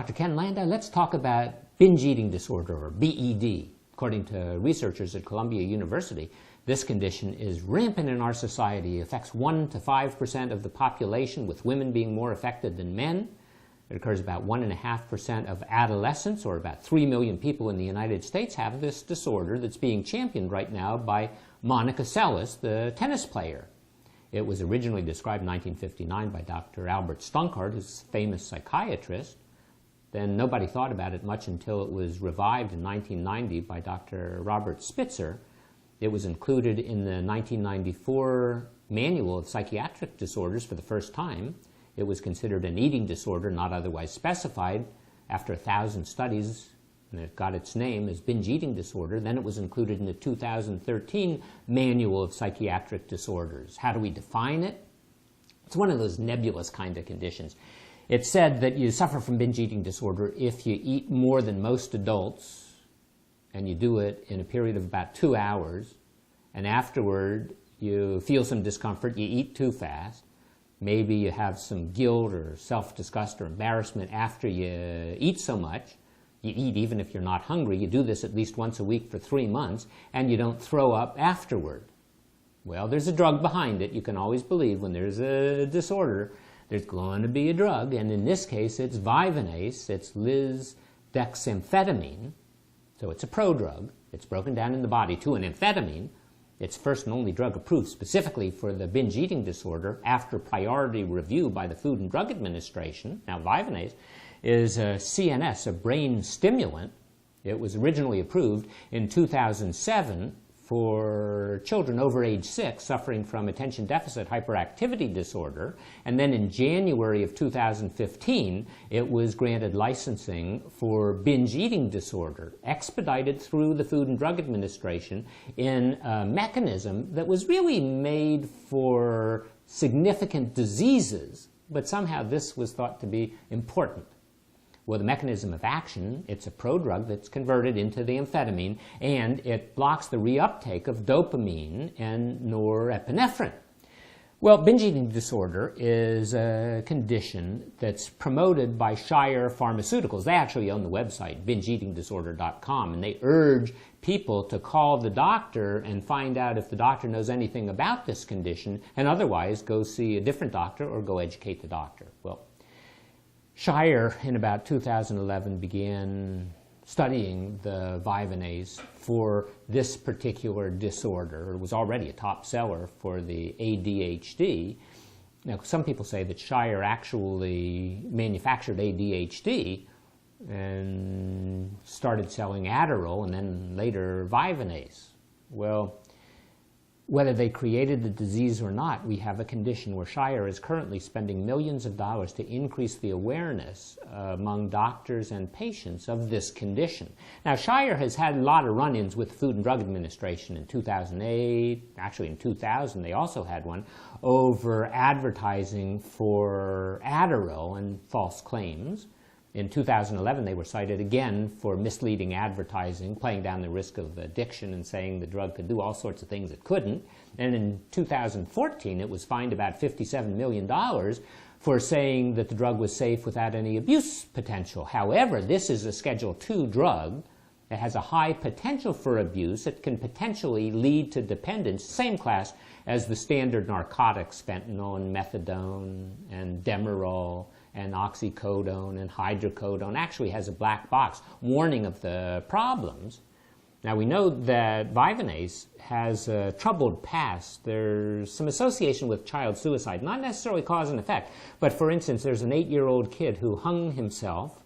Dr. Ken Landa. Let's talk about binge eating disorder, or B.E.D. According to researchers at Columbia University, this condition is rampant in our society. It affects 1 to 5% of the population, with women being more affected than men. It occurs about 1.5% of adolescents, or about 3 million people in the United States have this disorder that's being championed right now by Monica Seles, the tennis player. It was originally described in 1959 by Dr. Albert Stunkard, who's a famous psychiatrist. Then nobody thought about it much until it was revived in 1990 by Dr. Robert Spitzer. It was included in the 1994 Manual of Psychiatric Disorders for the first time. It was considered an eating disorder not otherwise specified. After 1,000 studies, and it got its name as binge eating disorder. Then it was included in the 2013 Manual of Psychiatric Disorders. How do we define it? It's one of those nebulous kind of conditions. It said that you suffer from binge eating disorder if you eat more than most adults, and you do it in a period of about 2 hours, and afterward you feel some discomfort, you eat too fast, maybe you have some guilt or self-disgust or embarrassment after you eat so much. You eat even if you're not hungry. You do this at least once a week for 3 months, and you don't throw up afterward. Well, there's a drug behind it. You can always believe when there's a disorder, there's going to be a drug, and in this case, it's Vyvanse. It's lisdexamphetamine, so it's a prodrug. It's broken down in the body to an amphetamine. It's first and only drug approved specifically for the binge eating disorder after priority review by the Food and Drug Administration. Now, Vyvanse is a CNS, a brain stimulant. It was originally approved in 2007 for children over age 6 suffering from attention deficit hyperactivity disorder. And then in January of 2015, it was granted licensing for binge eating disorder, expedited through the Food and Drug Administration in a mechanism that was really made for significant diseases, but somehow this was thought to be important. Well, the mechanism of action, it's a prodrug that's converted into the amphetamine, and it blocks the reuptake of dopamine and norepinephrine. Well, binge eating disorder is a condition that's promoted by Shire Pharmaceuticals. They actually own the website, bingeeatingdisorder.com, and they urge people to call the doctor and find out if the doctor knows anything about this condition, and otherwise go see a different doctor or go educate the doctor. Well, Shire, in about 2011, began studying the Vyvanse for this particular disorder. It was already a top seller for the ADHD. Now, some people say that Shire actually manufactured ADHD and started selling Adderall and then later Vyvanse. Well, whether they created the disease or not, we have a condition where Shire is currently spending millions of dollars to increase the awareness among doctors and patients of this condition. Now, Shire has had a lot of run-ins with the Food and Drug Administration in 2008. Actually, in 2000, they also had one over advertising for Adderall and false claims. In 2011, they were cited again for misleading advertising, playing down the risk of addiction and saying the drug could do all sorts of things it couldn't. And in 2014, it was fined about $57 million for saying that the drug was safe without any abuse potential. However, this is a Schedule II drug. It has a high potential for abuse. It can potentially lead to dependence, same class as the standard narcotics, fentanyl and methadone and Demerol and oxycodone and hydrocodone. Actually has a black box warning of the problems. Now, we know that Vyvanse has a troubled past. There's some association with child suicide, not necessarily cause and effect, but for instance, there's an 8-year-old kid who hung himself,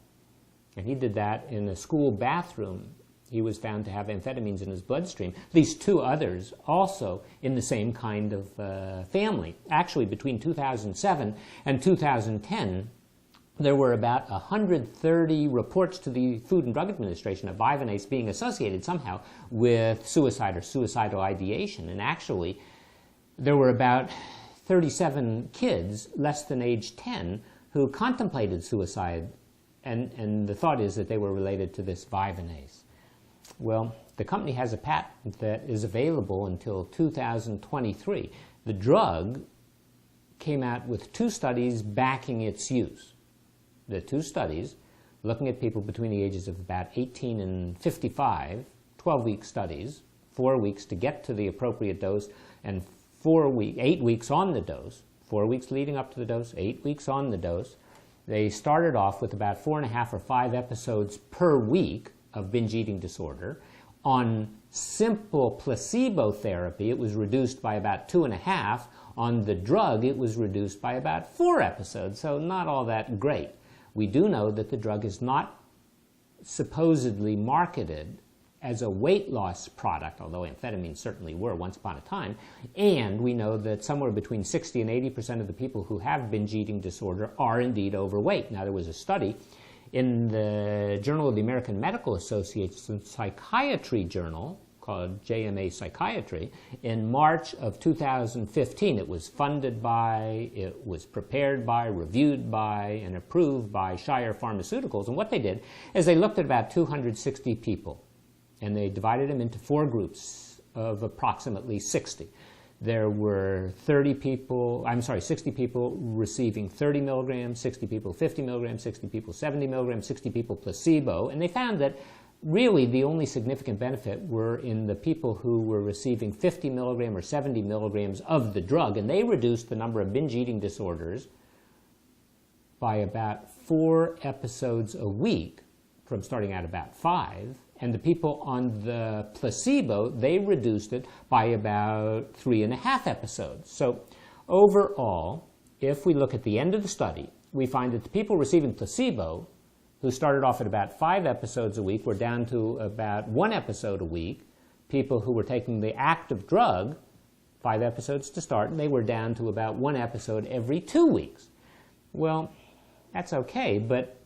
and he did that in a school bathroom. He was found to have amphetamines in his bloodstream. At least 2 others also in the same kind of family. Actually, between 2007 and 2010, there were about 130 reports to the Food and Drug Administration of Vyvanse being associated somehow with suicide or suicidal ideation. And actually, there were about 37 kids less than age 10 who contemplated suicide, and the thought is that they were related to this Vyvanse. Well, the company has a patent that is available until 2023. The drug came out with 2 studies backing its use. The 2 studies looking at people between the ages of about 18 and 55, 12-week studies, 4 weeks to get to the appropriate dose, and 8 weeks on the dose, 4 weeks leading up to the dose, 8 weeks on the dose. They started off with about 4.5 or 5 episodes per week of binge eating disorder. On simple placebo therapy, it was reduced by about 2.5. On the drug, it was reduced by about 4 episodes, so not all that great. We do know that the drug is not supposedly marketed as a weight loss product, although amphetamines certainly were once upon a time, and we know that somewhere between 60 and 80% of the people who have binge eating disorder are indeed overweight. Now, there was a study in the Journal of the American Medical Association Psychiatry Journal called JMA Psychiatry in March of 2015. It was funded by, it was prepared by, reviewed by, and approved by Shire Pharmaceuticals. And what they did is they looked at about 260 people, and they divided them into 4 groups of approximately 60. There were 60 people receiving 30 milligrams, 60 people 50 milligrams, 60 people 70 milligrams, 60 people placebo, and they found that really the only significant benefit were in the people who were receiving 50 milligrams or 70 milligrams of the drug, and they reduced the number of binge eating disorders by about 4 episodes a week from starting at about 5. And the people on the placebo, they reduced it by about 3.5 episodes. So overall, if we look at the end of the study, we find that the people receiving placebo, who started off at about 5 episodes a week, were down to about 1 episode a week. People who were taking the active drug, 5 episodes to start, and they were down to about 1 episode every 2 weeks. Well, that's okay, but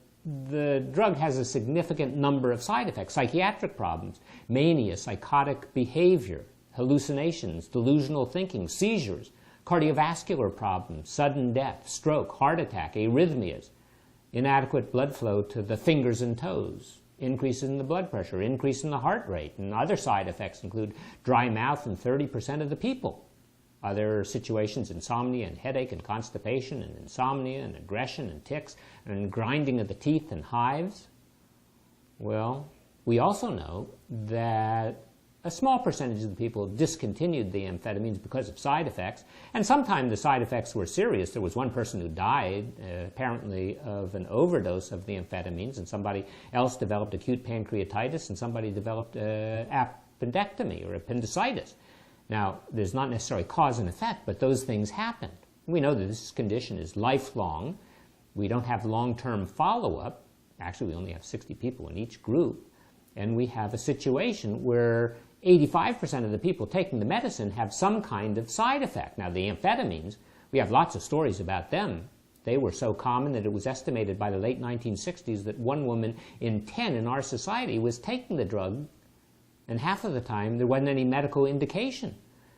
the drug has a significant number of side effects: psychiatric problems, mania, psychotic behavior, hallucinations, delusional thinking, seizures, cardiovascular problems, sudden death, stroke, heart attack, arrhythmias, inadequate blood flow to the fingers and toes, increase in the blood pressure, increase in the heart rate, and other side effects include dry mouth in 30% of the people. Other situations, insomnia and headache and constipation and insomnia and aggression and tics and grinding of the teeth and hives. Well, we also know that a small percentage of the people discontinued the amphetamines because of side effects, and sometimes the side effects were serious. There was one person who died, apparently of an overdose of the amphetamines, and somebody else developed acute pancreatitis, and somebody developed appendectomy or appendicitis. Now, there's not necessarily cause and effect, but those things happened. We know that this condition is lifelong. We don't have long-term follow-up. Actually, we only have 60 people in each group. And we have a situation where 85% of the people taking the medicine have some kind of side effect. Now, the amphetamines, we have lots of stories about them. They were so common that it was estimated by the late 1960s that 1 woman in 10 in our society was taking the drug, and half of the time there wasn't any medical indication.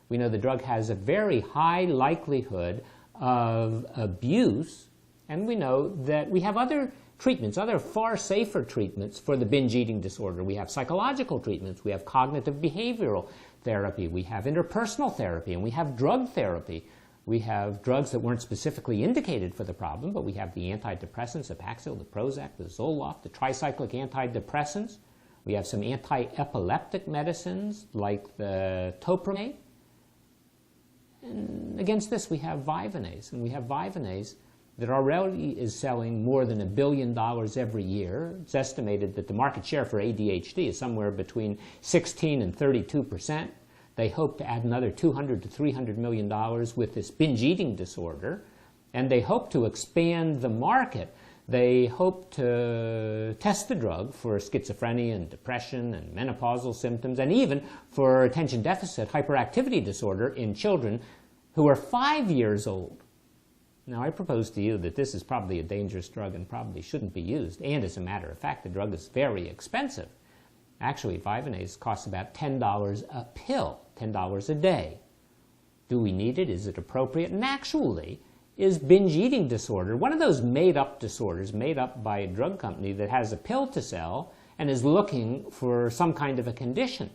We know the drug has a very high likelihood of abuse, and we know that we have other treatments, other far safer treatments for the binge eating disorder. We have psychological treatments, we have cognitive behavioral therapy, we have interpersonal therapy, and we have drug therapy. We have drugs that weren't specifically indicated for the problem, but we have the antidepressants, the Paxil, the Prozac, the Zoloft, the tricyclic antidepressants. We have some anti-epileptic medicines like the topiramate. And against this we have Vyvanse, and we have Vyvanse that already is selling more than $1 billion every year. It's estimated that the market share for ADHD is somewhere between 16 and 32%. They hope to add another $200 to $300 million with this binge eating disorder, and they hope to expand the market. They hope to test the drug for schizophrenia and depression and menopausal symptoms, and even for attention deficit hyperactivity disorder in children who are 5 years old. Now, I propose to you that this is probably a dangerous drug and probably shouldn't be used. And as a matter of fact, the drug is very expensive. Actually, Vyvanse costs about $10 a pill, $10 a day. Do we need it? Is it appropriate? And actually, is binge eating disorder one of those made-up disorders made up by a drug company that has a pill to sell and is looking for some kind of a condition?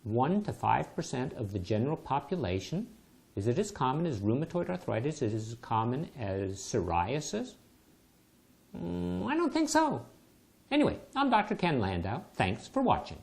1 to 5% of the general population. Is it as common as rheumatoid arthritis? Is it as common as psoriasis? I don't think so. Anyway, I'm Dr. Ken Landau. Thanks for watching.